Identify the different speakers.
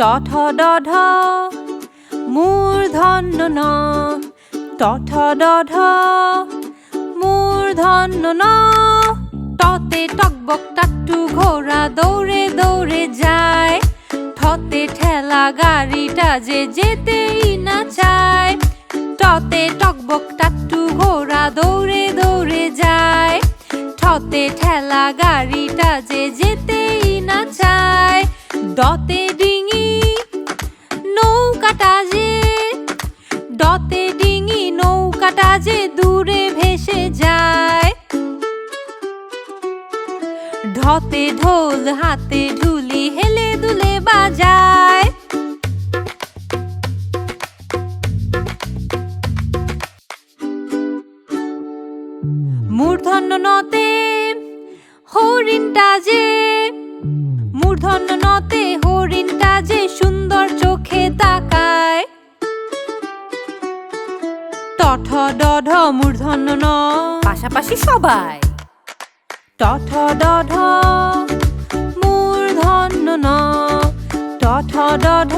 Speaker 1: ট ঠ ড ঢ মূর্ধন্য ন ট ঠ ড ঢ মূর্ধন্য ন টতে টকবক টাট্টু ঘোড়া দৌড়ে দৌড়ে যায় ঠতে ঠেলা গাড়িটা যে যেতেই না চায় টতে টকবক টাট্টু ঘোড়া দৌড়ে দৌড়ে যায় ঠতে ঠেলা গাড়িটা যে যেতেই না চায় ডতে ডিঙি নৌকাটা যে ডতে ডিঙি নৌকাটা যে দূরে ভেসে যায় ঢতে ঢোল হাতে ঢুলি হেলে দুলে বাজায় মূর্ধন্য নতে হরিণটা যে মূর্ধন্য নতে হরিণটা যে সুন্দর চোখে তাকায় ট ঠ ড ঢ মূর্ধন্য ন পাশাপাশি সবাই ট ঠ ড ঢ মূর্ধন্য ন ট ঠ ড ঢ